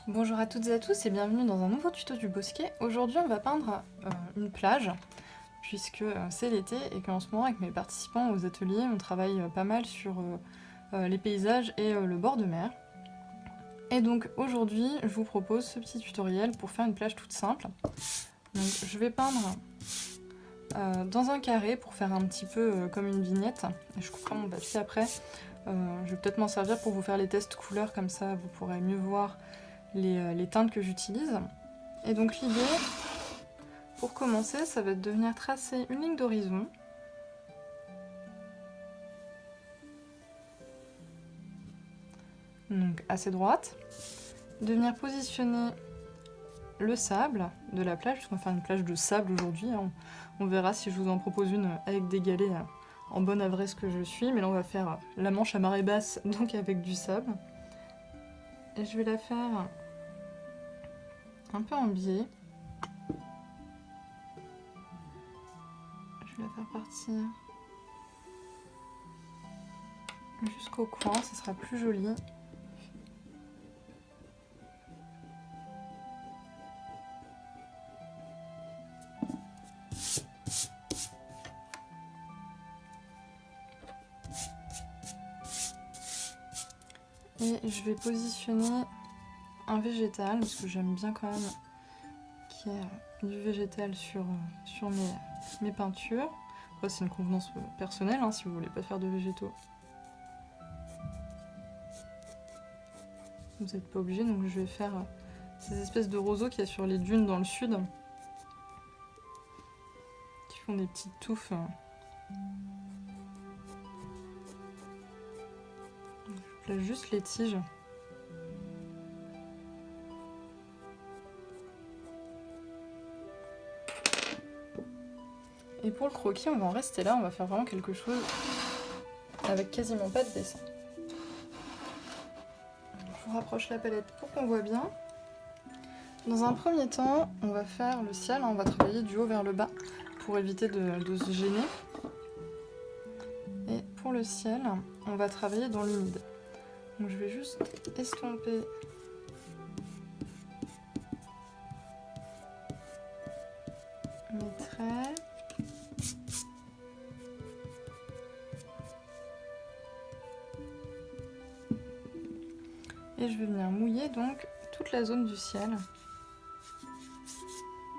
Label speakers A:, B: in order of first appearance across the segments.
A: Bonjour à toutes et à tous et bienvenue dans un nouveau tuto du Bosquet. Aujourd'hui on va peindre une plage puisque c'est l'été et qu'en ce moment avec mes participants aux ateliers on travaille pas mal sur les paysages et le bord de mer. Et donc aujourd'hui je vous propose ce petit tutoriel pour faire une plage toute simple. Donc je vais peindre dans un carré pour faire un petit peu comme une vignette et je couperai mon papier après. Je vais peut-être m'en servir pour vous faire les tests couleurs, comme ça vous pourrez mieux voir les teintes que j'utilise. Et donc l'idée, pour commencer, ça va être de venir tracer une ligne d'horizon. Donc assez droite. De venir positionner le sable de la plage, puisqu'on va faire une plage de sable aujourd'hui. On verra si je vous en propose une avec des galets en bonne adresse que je suis. Mais là on va faire la Manche à marée basse, donc avec du sable. Et je vais la faire un peu en biais. Je vais la faire partir jusqu'au coin, ça sera plus joli. Et je vais positionner un végétal, parce que j'aime bien quand même qu'il y ait du végétal sur mes peintures. Après, c'est une convenance personnelle, si vous voulez pas faire de végétaux. Vous n'êtes pas obligé, donc je vais faire ces espèces de roseaux qu'il y a sur les dunes dans le sud, qui font des petites touffes. Je place juste les tiges. Et pour le croquis, on va en rester là, on va faire vraiment quelque chose avec quasiment pas de dessin. Je vous rapproche la palette pour qu'on voit bien. Dans un premier temps, on va faire le ciel, on va travailler du haut vers le bas pour éviter de se gêner. Et pour le ciel, on va travailler dans l'humide. Donc je vais juste estomper mes traits. Et je vais venir mouiller donc toute la zone du ciel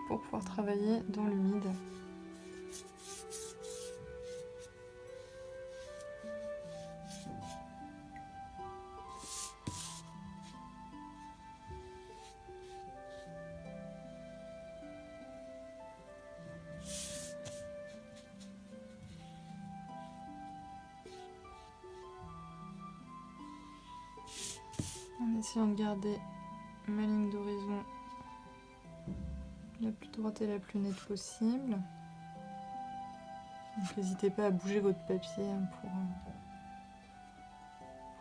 A: pour pouvoir travailler dans l'humide. En essayant de garder ma ligne d'horizon la plus droite et la plus nette possible. Donc n'hésitez pas à bouger votre papier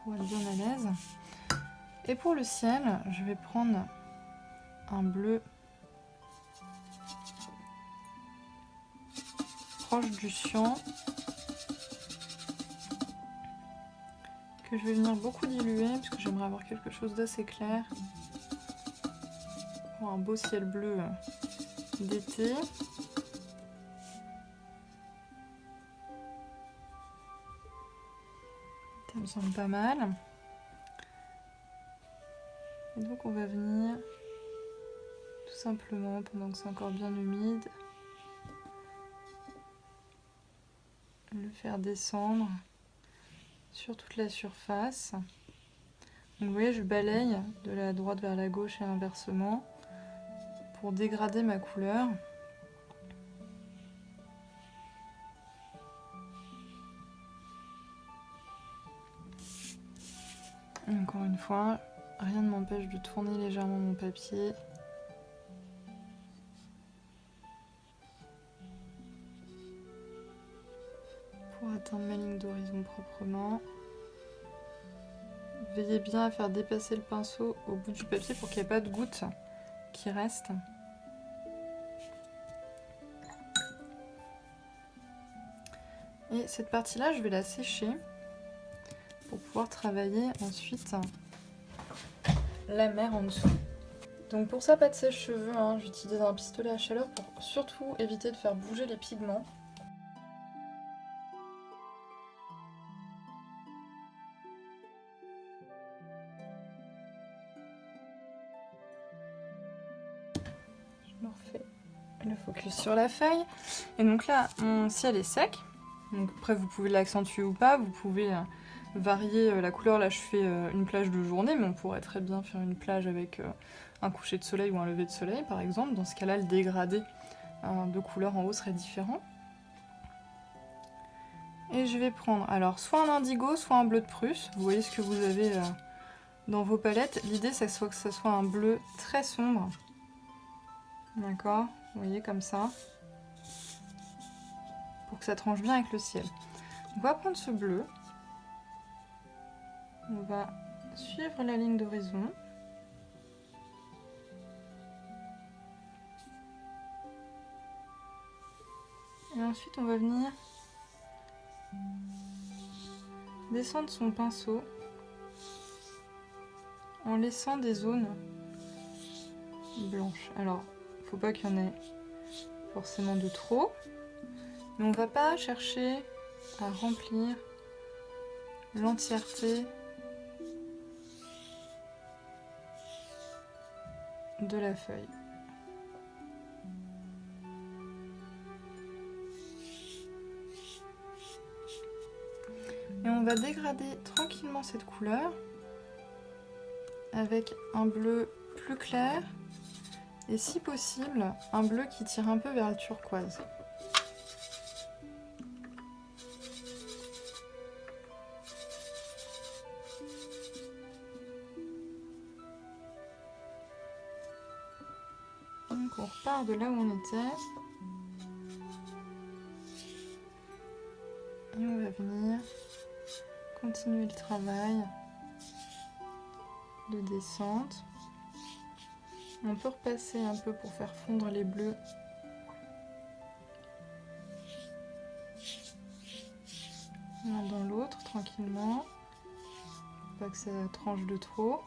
A: pour être bien à l'aise. Et pour le ciel, je vais prendre un bleu proche du cyan que je vais venir beaucoup diluer parce que j'aimerais avoir quelque chose d'assez clair pour un beau ciel bleu d'été. Ça me semble pas mal. Et donc on va venir tout simplement, pendant que c'est encore bien humide, le faire descendre sur toute la surface. Donc vous voyez, je balaye de la droite vers la gauche et inversement pour dégrader ma couleur. Encore une fois, rien ne m'empêche de tourner légèrement mon papier. Pour atteindre ma ligne d'horizon proprement. Veillez bien à faire dépasser le pinceau au bout du papier pour qu'il n'y ait pas de gouttes qui restent. Et cette partie-là, je vais la sécher pour pouvoir travailler ensuite la mer en dessous. Donc pour ça, pas de sèche-cheveux, hein, j'utilise un pistolet à chaleur pour surtout éviter de faire bouger les pigments. Je me refais le focus sur la feuille. Et donc là, mon ciel est sec. Donc après, vous pouvez l'accentuer ou pas, vous pouvez varier la couleur. Là, je fais une plage de journée, mais on pourrait très bien faire une plage avec un coucher de soleil ou un lever de soleil, par exemple. Dans ce cas-là, le dégradé de couleur en haut serait différent. Et je vais prendre alors soit un indigo, soit un bleu de Prusse. Vous voyez ce que vous avez dans vos palettes. L'idée, c'est que ce soit un bleu très sombre. D'accord, vous voyez, comme ça. Pour que ça tranche bien avec le ciel. On va prendre ce bleu. On va suivre la ligne d'horizon. Et ensuite, on va venir descendre son pinceau en laissant des zones blanches. Alors, faut pas qu'il y en ait forcément de trop, mais on va pas chercher à remplir l'entièreté de la feuille. Et on va dégrader tranquillement cette couleur avec un bleu plus clair et si possible un bleu qui tire un peu vers le turquoise. Donc on repart de là où on était et on va venir continuer le travail de descente. On peut repasser un peu pour faire fondre les bleus. L'un dans l'autre tranquillement. Pas que ça tranche de trop.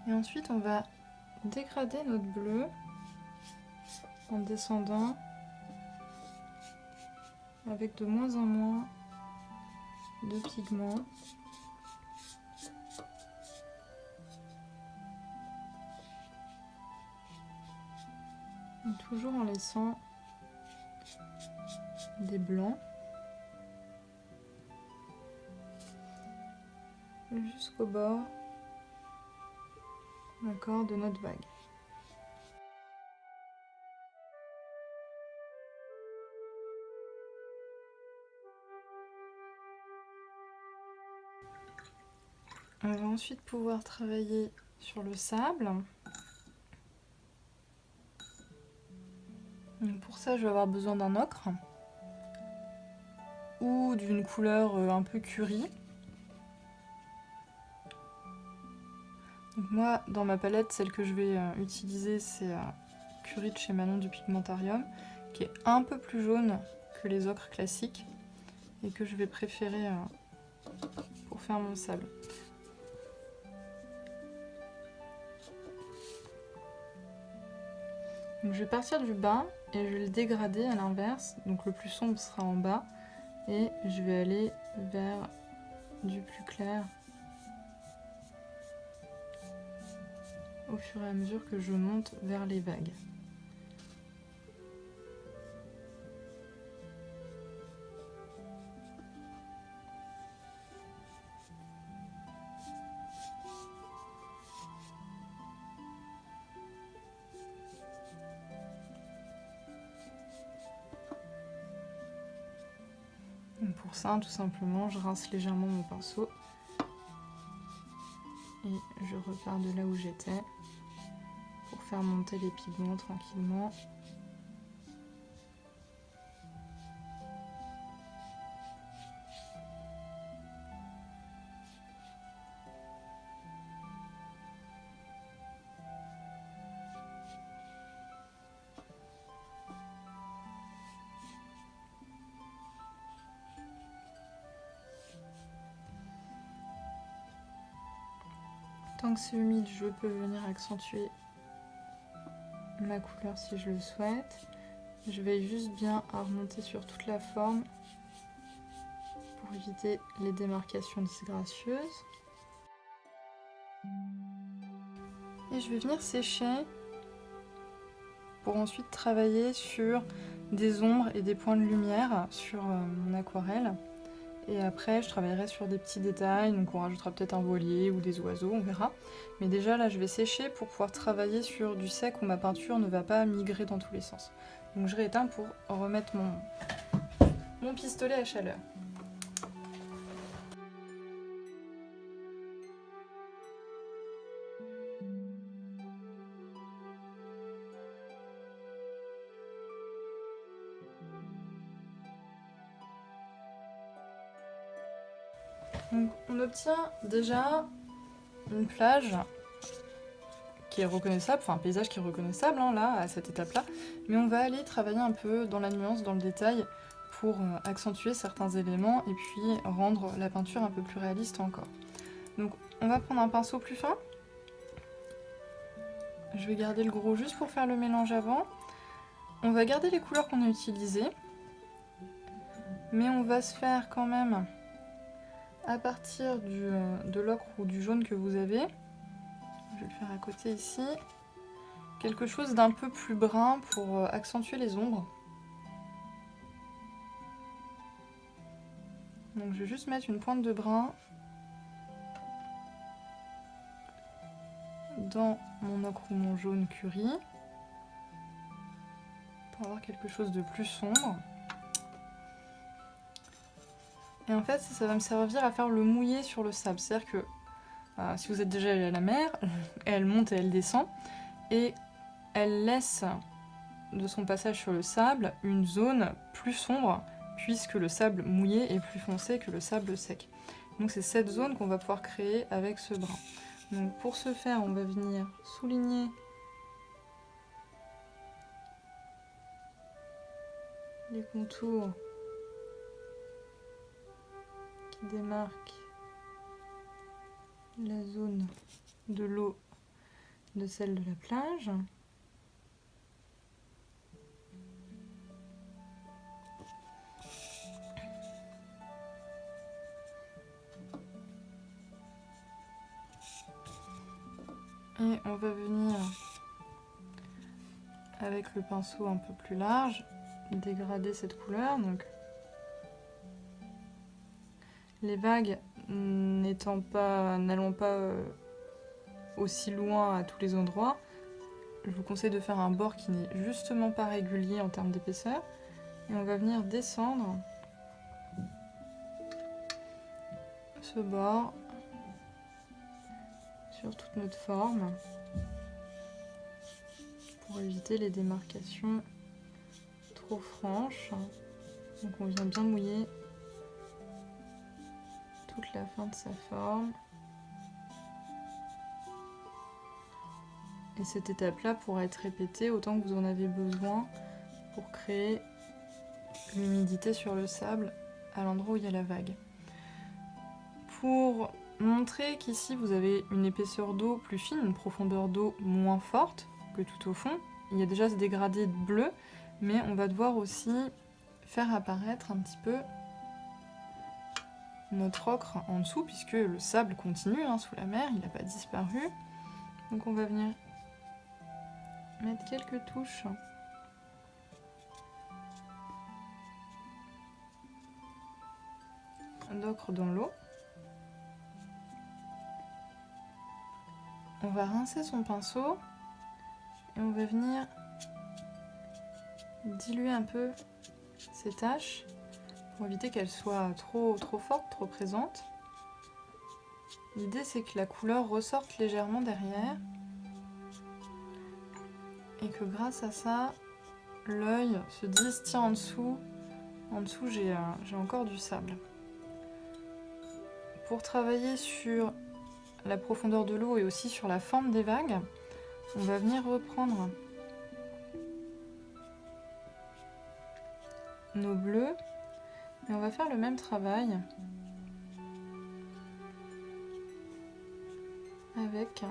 A: Et ensuite on va dégrader notre bleu en descendant avec de moins en moins de pigments. Et toujours en laissant des blancs jusqu'au bord, d'accord, de notre vague. On va ensuite pouvoir travailler sur le sable. Donc pour ça, je vais avoir besoin d'un ocre ou d'une couleur un peu curry. Donc moi, dans ma palette, celle que je vais utiliser, c'est curry de chez Manon du Pigmentarium, qui est un peu plus jaune que les ocres classiques et que je vais préférer pour faire mon sable. Donc je vais partir du bas et je vais le dégrader à l'inverse, donc le plus sombre sera en bas et je vais aller vers du plus clair au fur et à mesure que je monte vers les vagues. Donc pour ça, tout simplement, je rince légèrement mon pinceau et je repars de là où j'étais pour faire monter les pigments tranquillement. Tant que c'est humide, je peux venir accentuer ma couleur si je le souhaite. Je veille juste bien à remonter sur toute la forme pour éviter les démarcations disgracieuses. Et je vais venir sécher pour ensuite travailler sur des ombres et des points de lumière sur mon aquarelle. Et après, je travaillerai sur des petits détails, donc on rajoutera peut-être un voilier ou des oiseaux, on verra. Mais déjà là, je vais sécher pour pouvoir travailler sur du sec où ma peinture ne va pas migrer dans tous les sens. Donc je rééteins pour remettre mon pistolet à chaleur. Donc on obtient déjà une plage qui est reconnaissable, enfin un paysage qui est reconnaissable là, à cette étape-là, mais on va aller travailler un peu dans la nuance, dans le détail, pour accentuer certains éléments et puis rendre la peinture un peu plus réaliste encore. Donc on va prendre un pinceau plus fin, je vais garder le gros juste pour faire le mélange avant, on va garder les couleurs qu'on a utilisées, mais on va se faire quand même, à partir de l'ocre ou du jaune que vous avez, je vais le faire à côté ici, quelque chose d'un peu plus brun pour accentuer les ombres. Donc je vais juste mettre une pointe de brun dans mon ocre ou mon jaune curry pour avoir quelque chose de plus sombre. Et en fait, ça va me servir à faire le mouillé sur le sable. C'est-à-dire que si vous êtes déjà allé à la mer, elle monte et elle descend, et elle laisse de son passage sur le sable une zone plus sombre, puisque le sable mouillé est plus foncé que le sable sec. Donc c'est cette zone qu'on va pouvoir créer avec ce brun. Donc pour ce faire, on va venir souligner les contours qui démarquent la zone de l'eau de celle de la plage. Et on va venir, avec le pinceau un peu plus large, dégrader cette couleur. Donc, les vagues n'allant pas aussi loin à tous les endroits, je vous conseille de faire un bord qui n'est justement pas régulier en termes d'épaisseur. Et on va venir descendre ce bord sur toute notre forme pour éviter les démarcations trop franches. Donc on vient bien mouiller toute la fin de sa forme. Et cette étape-là pourra être répétée autant que vous en avez besoin pour créer l'humidité sur le sable à l'endroit où il y a la vague. Pour montrer qu'ici vous avez une épaisseur d'eau plus fine, une profondeur d'eau moins forte que tout au fond, il y a déjà ce dégradé bleu, mais on va devoir aussi faire apparaître un petit peu notre ocre en dessous, puisque le sable continue sous la mer, il n'a pas disparu. Donc on va venir mettre quelques touches d'ocre dans l'eau. On va rincer son pinceau et on va venir diluer un peu ces taches pour éviter qu'elles soient trop fortes, trop présentes. L'idée c'est que la couleur ressorte légèrement derrière et que grâce à ça, l'œil se dise tiens, en dessous j'ai encore du sable. Pour travailler sur la profondeur de l'eau et aussi sur la forme des vagues, on va venir reprendre nos bleus et on va faire le même travail avec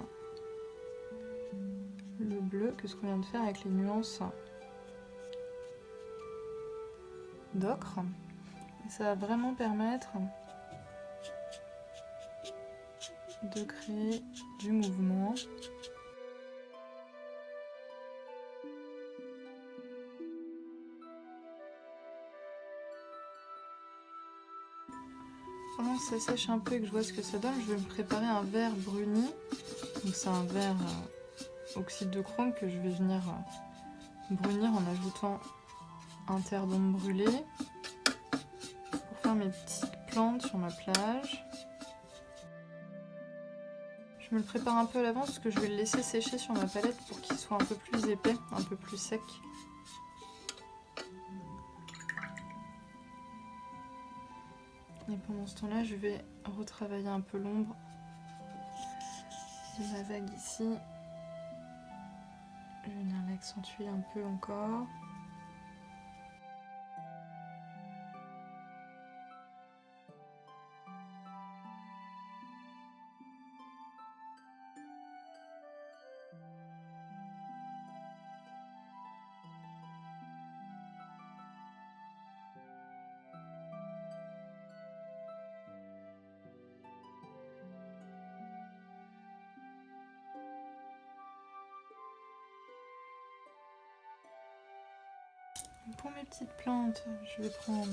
A: le bleu que ce qu'on vient de faire avec les nuances d'ocre. Et ça va vraiment permettre de créer du mouvement. Pendant que ça sèche un peu et que je vois ce que ça donne, je vais me préparer un verre bruni. Donc c'est un verre oxyde de chrome que je vais venir brunir en ajoutant un terre d'ombre brûlé pour faire mes petites plantes sur ma plage. Je me le prépare un peu à l'avance parce que je vais le laisser sécher sur ma palette pour qu'il soit un peu plus épais, un peu plus sec. Et pendant ce temps-là, je vais retravailler un peu l'ombre de la vague ici. Je vais venir l'accentuer un peu encore. Pour mes petites plantes, je vais prendre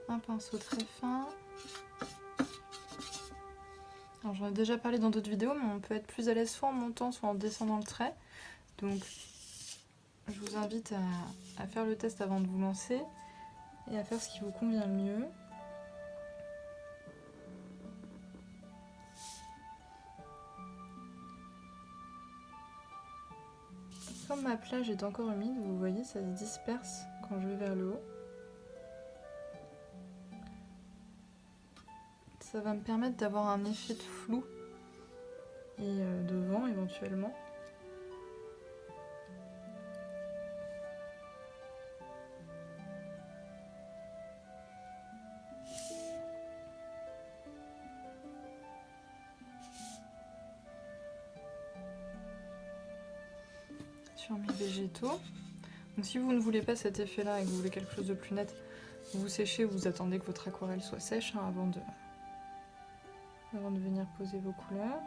A: un pinceau très fin. Alors j'en ai déjà parlé dans d'autres vidéos, mais on peut être plus à l'aise soit en montant, soit en descendant le trait. Donc je vous invite à faire le test avant de vous lancer et à faire ce qui vous convient le mieux. Comme ma plage est encore humide, vous voyez, ça se disperse quand je vais vers le haut. Ça va me permettre d'avoir un effet de flou et de vent éventuellement. Sur mes végétaux. Donc si vous ne voulez pas cet effet là et que vous voulez quelque chose de plus net, vous séchez, vous attendez que votre aquarelle soit sèche avant de venir poser vos couleurs.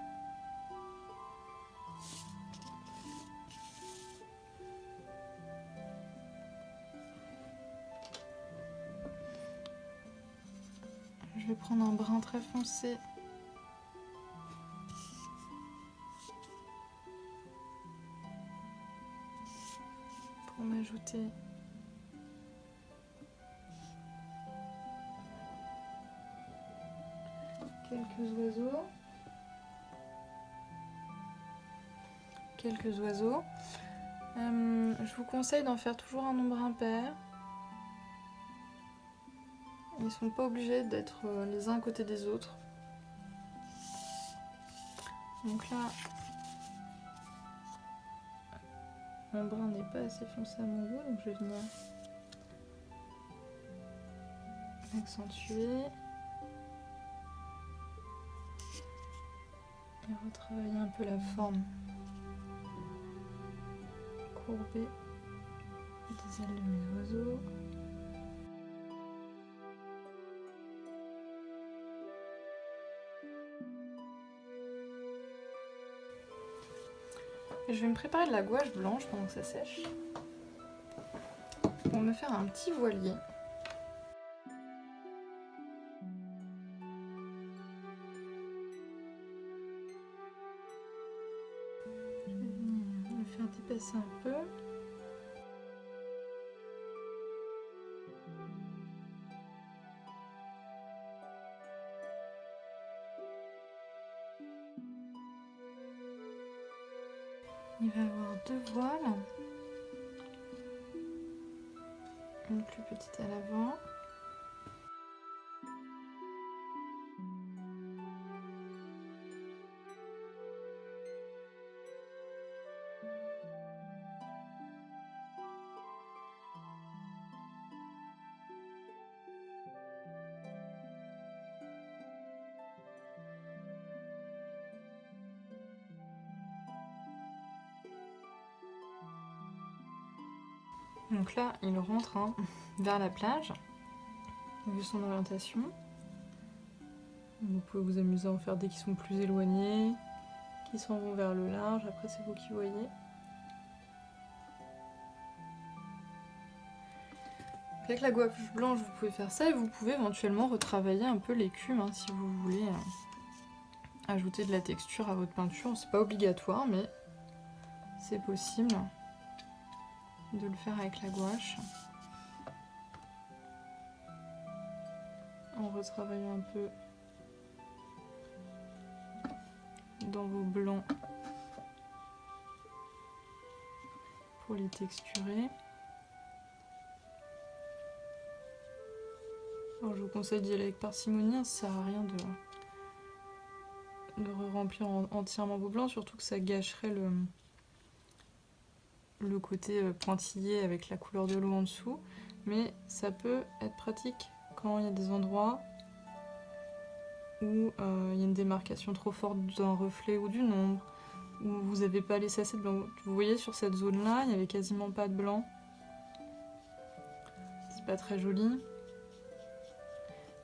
A: Je vais prendre un brun très foncé pour m'ajouter quelques oiseaux. Je vous conseille d'en faire toujours un nombre impair. Ils ne sont pas obligés d'être les uns à côté des autres. Donc là, mon brun n'est pas assez foncé à mon goût, donc je vais venir accentuer et retravailler un peu la forme courbée des ailes de mes oiseaux. Et je vais me préparer de la gouache blanche pendant que ça sèche pour me faire un petit voilier. Je vais venir le faire dépasser un peu. Il va y avoir deux voiles, une plus petite à l'avant. Donc là, il rentre vers la plage, vu son orientation. Vous pouvez vous amuser à en faire des qui sont plus éloignés, qui s'en vont vers le large, après c'est vous qui voyez. Avec la gouache blanche, vous pouvez faire ça et vous pouvez éventuellement retravailler un peu l'écume si vous voulez ajouter de la texture à votre peinture. C'est pas obligatoire, mais c'est possible de le faire avec la gouache. En retravaillant un peu dans vos blancs pour les texturer. Alors je vous conseille d'y aller avec parcimonie, ça sert à rien de remplir entièrement vos blancs, surtout que ça gâcherait le côté pointillé avec la couleur de l'eau en dessous. Mais ça peut être pratique quand il y a des endroits où il y a une démarcation trop forte d'un reflet ou d'une ombre, où vous n'avez pas laissé assez de blanc. Vous voyez sur cette zone là, il n'y avait quasiment pas de blanc. C'est pas très joli.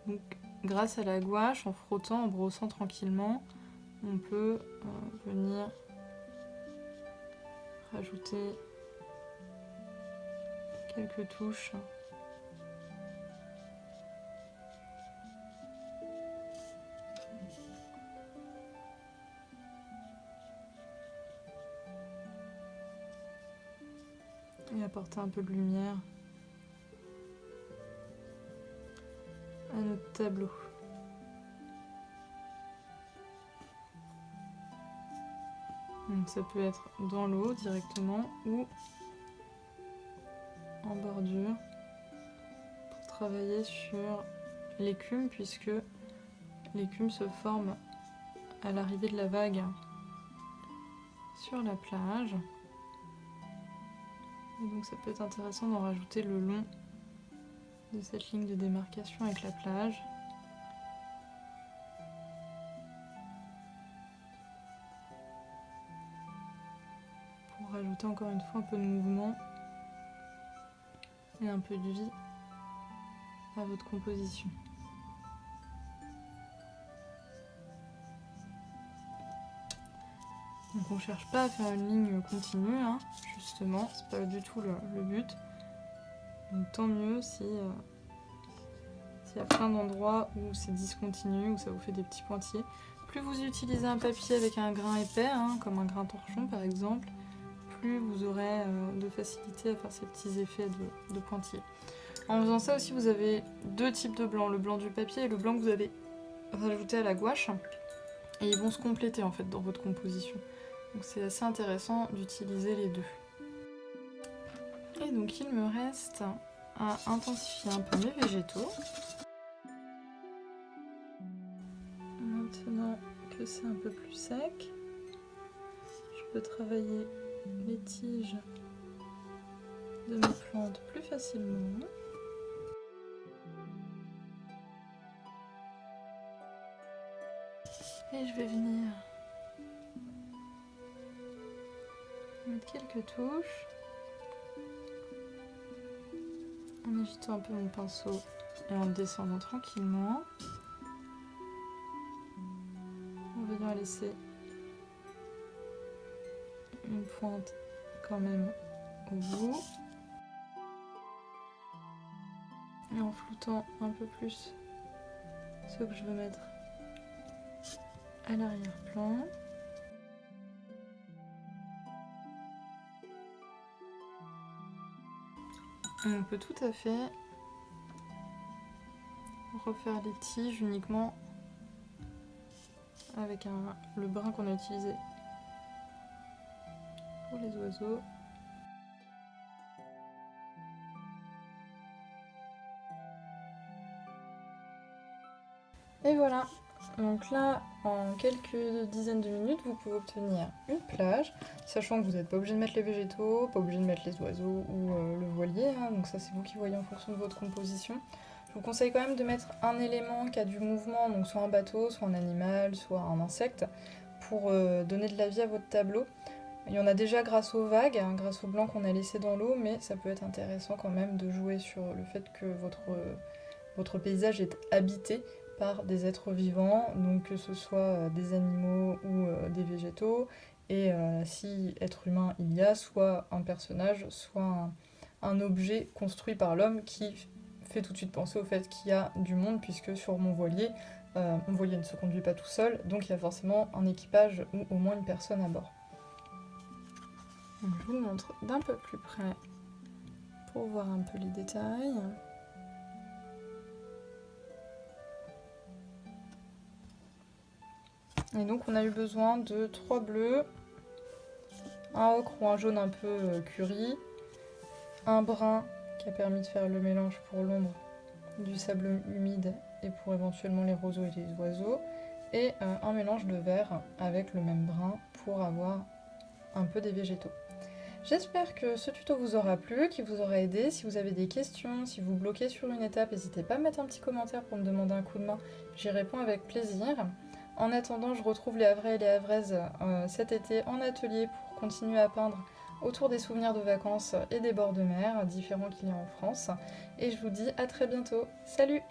A: Donc grâce à la gouache, en frottant, en brossant tranquillement, on peut venir rajouter quelques touches. Et apporter un peu de lumière à notre tableau. Donc ça peut être dans l'eau directement ou en bordure pour travailler sur l'écume, puisque l'écume se forme à l'arrivée de la vague sur la plage. Et donc ça peut être intéressant d'en rajouter le long de cette ligne de démarcation avec la plage. Pour rajouter encore une fois un peu de mouvement et un peu de vie à votre composition. Donc on ne cherche pas à faire une ligne continue, justement, c'est pas du tout le but. Donc tant mieux s'il y a plein d'endroits où c'est discontinu, où ça vous fait des petits pointillés. Plus vous utilisez un papier avec un grain épais, comme un grain torchon par exemple, plus vous aurez de facilité à faire ces petits effets de pointillés. En faisant ça aussi, vous avez deux types de blanc, le blanc du papier et le blanc que vous avez rajouté à la gouache. Et ils vont se compléter en fait dans votre composition. Donc c'est assez intéressant d'utiliser les deux. Et donc il me reste à intensifier un peu mes végétaux. Maintenant que c'est un peu plus sec, je peux travailler les tiges de mes plantes plus facilement. Et je vais venir mettre quelques touches en agitant un peu mon pinceau et en descendant tranquillement. En venant laisser une pointe quand même au bout. Et en floutant un peu plus ce que je veux mettre à l'arrière-plan. On peut tout à fait refaire les tiges uniquement avec le brin qu'on a utilisé pour les oiseaux. Et voilà, donc là, en quelques dizaines de minutes, vous pouvez obtenir une plage, sachant que vous n'êtes pas obligé de mettre les végétaux, pas obligé de mettre les oiseaux ou le voilier, donc ça c'est vous qui voyez en fonction de votre composition. Je vous conseille quand même de mettre un élément qui a du mouvement, donc soit un bateau, soit un animal, soit un insecte, pour donner de la vie à votre tableau. Il y en a déjà grâce aux vagues, hein, grâce au blanc qu'on a laissé dans l'eau, mais ça peut être intéressant quand même de jouer sur le fait que votre paysage est habité par des êtres vivants, donc que ce soit des animaux ou des végétaux, et si être humain il y a, soit un personnage, soit un objet construit par l'homme qui fait tout de suite penser au fait qu'il y a du monde, puisque sur mon voilier ne se conduit pas tout seul, donc il y a forcément un équipage ou au moins une personne à bord. Donc, je vous le montre d'un peu plus près pour voir un peu les détails. Et donc on a eu besoin de 3 bleus, un ocre ou un jaune un peu curry, un brun qui a permis de faire le mélange pour l'ombre du sable humide et pour éventuellement les roseaux et les oiseaux, et un mélange de vert avec le même brun pour avoir un peu des végétaux. J'espère que ce tuto vous aura plu, qu'il vous aura aidé. Si vous avez des questions, si vous bloquez sur une étape, n'hésitez pas à mettre un petit commentaire pour me demander un coup de main, j'y réponds avec plaisir. En attendant, je retrouve les Havrais et les Havraises cet été en atelier pour continuer à peindre autour des souvenirs de vacances et des bords de mer différents qu'il y a en France. Et je vous dis à très bientôt. Salut!